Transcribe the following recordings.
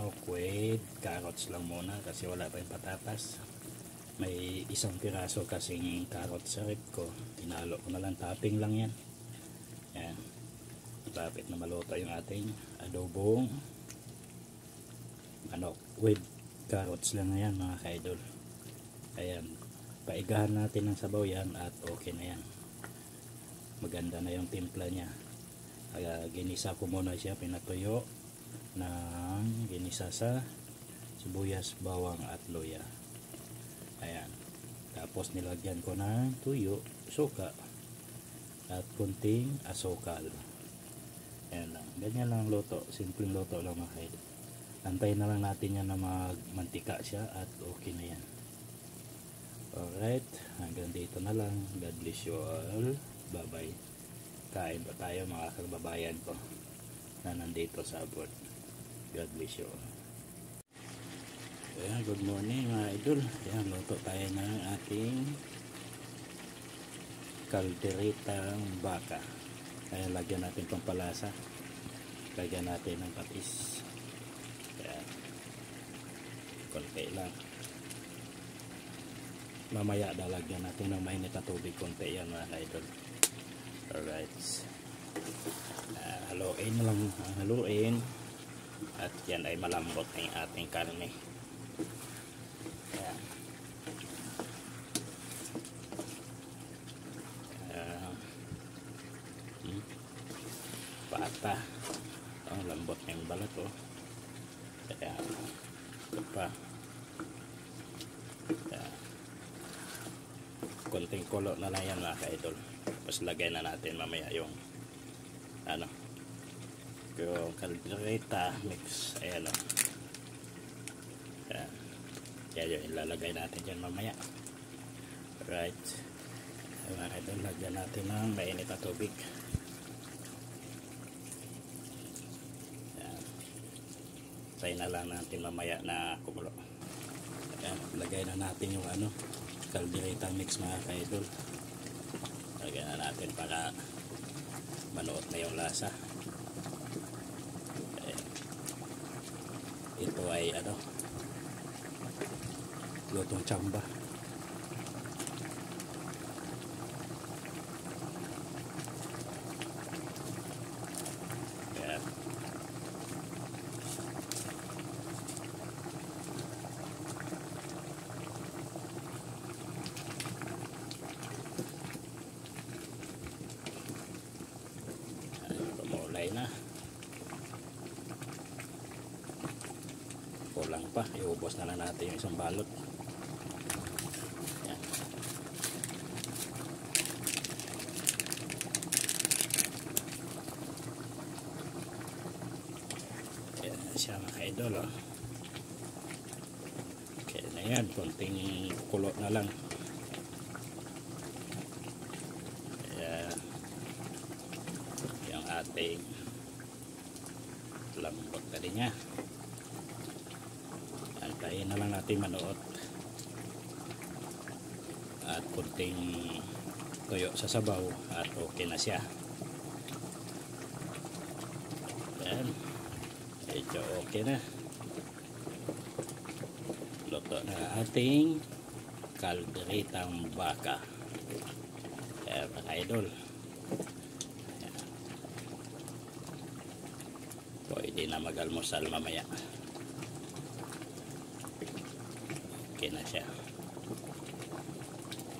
manok with carrots lang muna kasi wala pa yung patatas. May isang piraso kasing carrots sa rep ko, hinalo ko na lang, topping lang yan. Yan, malapit na maluto yung ating adobong manok with carrots lang na yan mga kaidol. Ayan, paigahan natin ng sabaw yan at okay na yan, maganda na yung timpla niya. Ginisa ko muna siya, pinatuyo ng ginisa sa sibuyas, bawang at luya. Ayan, tapos nilagyan ko ng tuyo, suka at kunting asukal. Ayan lang, ganyan lang luto, simpleng luto lang mga kaidol. Antayin na lang natin yan na magmantika siya at okay na yan. Alright, hanggang dito na lang. God bless you all. Bye bye. Kain pa tayo mga kababayan ko na nandito sa abroad. God bless you all. Ayan, good morning mga idol. Ayan, luto tayo ng ating kalderetang baka. Ayan, lagyan natin pampalasa. Lagyan natin ng patis. Ayan, konti lang. Mamaya dalagyan natin ng mainit na tubig konti yan mga idol. Alright, haluin lang, haluin at yan ay malambot ng ating karne. Ayan. Pata ang lambot ng balat oh. Ayan. Ito pa. Ayan. Konting kulo na lang yan mga kaidol. Tapos lagay na natin mamaya yung yung kaldereta mix. Ayan o. Ayan. Yan yung ilalagay natin dyan mamaya. Right. Mga kaidol, lagyan natin ng mainit na tubig. Ayan. Try na lang natin mamaya na kumulo. Ayan. Lagay na natin yung kaldereta mix mga kaidol. Lagyan na natin para manuot na yung lasa. Ayan. Ito ay lutong tsamba. Ayan. Pumulay na. Kulang pa, iubos na lang natin yung isang balot. Ayan. Ayan siya mga idol oh. Okay na yan, konting kulo na lang. Ayan. Yung ating lambot na rin niya. Antayin na lang natin manuot at kunting tuyo sa sabaw at okay na siya. Ayan, medyo okay na, luto na ating kalderetang baka. Ayan mga idol. Ayan. Pwede na mag-almusal mamaya. Okay na siya.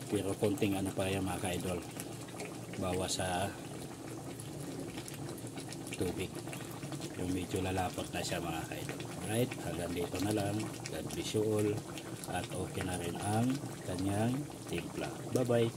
Pero konting pa yan mga ka-idol, bawas sa tubig, yung medyo lalapot na siya mga ka-idol. Alright, hanggang dito na lang. God bless you all. At okay na rin ang kanyang timpla. Bye bye.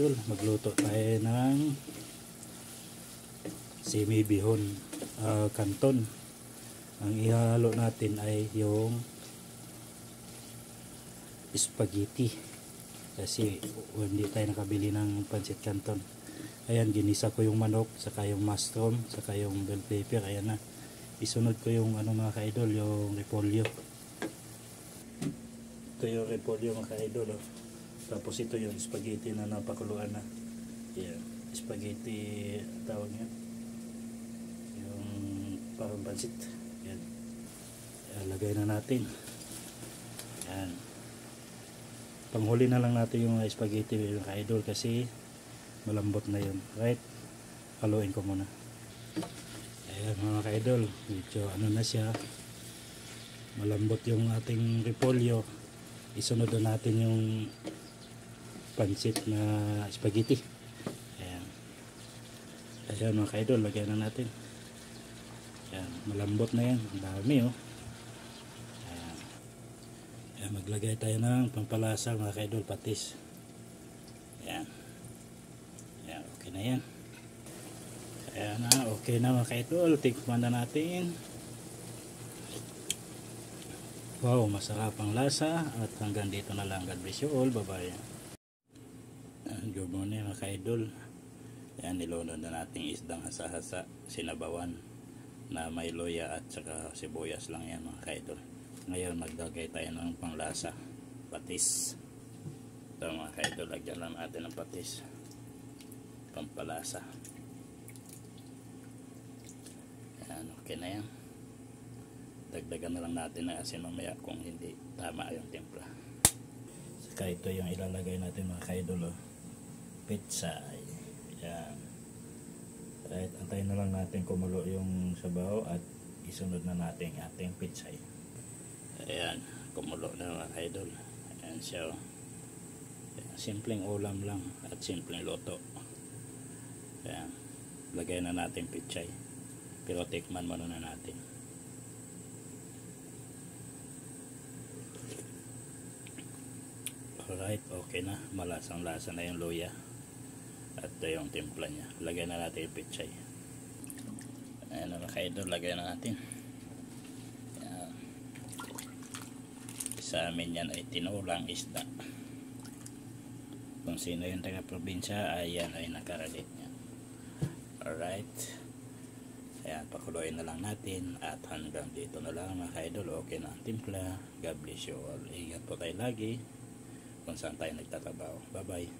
ka-idol, magluto tayo ng semi-bihon canton. Ang ihalo natin ay yung spaghetti kasi hindi tayo nakabili ng pancit canton. Ayan, ginisa ko yung manok, saka yung mushroom, saka yung bell pepper. Ayan na, isunod ko yung ano mga ka-idol, yung repolyo. Ito yung repolyo mga ka-idol, oh. Tapos ito yung spaghetti na napakuluan na. Ayan, spaghetti tawag niya, yung parang pancit. Ayan, lagay na natin. Ayan, panghuli na lang natin yung spaghetti mga ka-idol kasi malambot na yun. Right, haluin ko muna. Ayan mga ka-idol, medyo ano na siya, malambot yung ating repolyo. Isunod na natin yung pancit na spaghetti. Ayan, ayan mga ka-idol, lagyan na natin. Ayan, malambot na yan, dami oh. Ayan, ayan, maglagay tayo ng pampalasa mga ka-idol, patis. Ayan, ayan, okay na yan. Ayan na, okay na mga ka-idol, tikman na natin. Wow, masarap ang lasa. At hanggang dito na lang. God bless you all, bye bye. Good morning mga ka-idol. Ayan, nilunod na natin isdang hasa-hasa, sinabawan na may loya at saka sibuyas lang yan mga ka-idol. Ngayon maglagay tayo ng panglasa, patis. Ito mga ka-idol, lagyan lang natin ng patis, pampalasa. Ayan, okay na yan. Dagdagan na lang natin ng asin mamaya kung hindi tama yung timpla. Saka ito yung ilalagay natin mga ka-idol, oh. Pizza. Ayan. Right, antayin na lang natin kumulo yung sabaw at isunod na natin ating pizza. Ayan, kumulo na mga ka-idol. Ayan siya, oh. Ayan, simpleng ulam lang at simpleng luto. Ayan, lagay na natin pizza. Pero tikman muna na natin. Alright, okay na. Malasang lasa na yung luya at yung timpla nya. Lagay na natin yung pichay. Ayan na mga ka-idol, lagay na natin. Ayan. Sa amin yan ay tinulang isda. Kung sino yung taga-probinsya, ayan ay nakarelate nya. Alright, ayan, pakuloyin na lang natin. At hanggang dito na lang mga ka-idol. Okay na ang timpla. God bless you all. Ingat po tayo lagi kung saan tayo nagtatrabaho. Bye bye.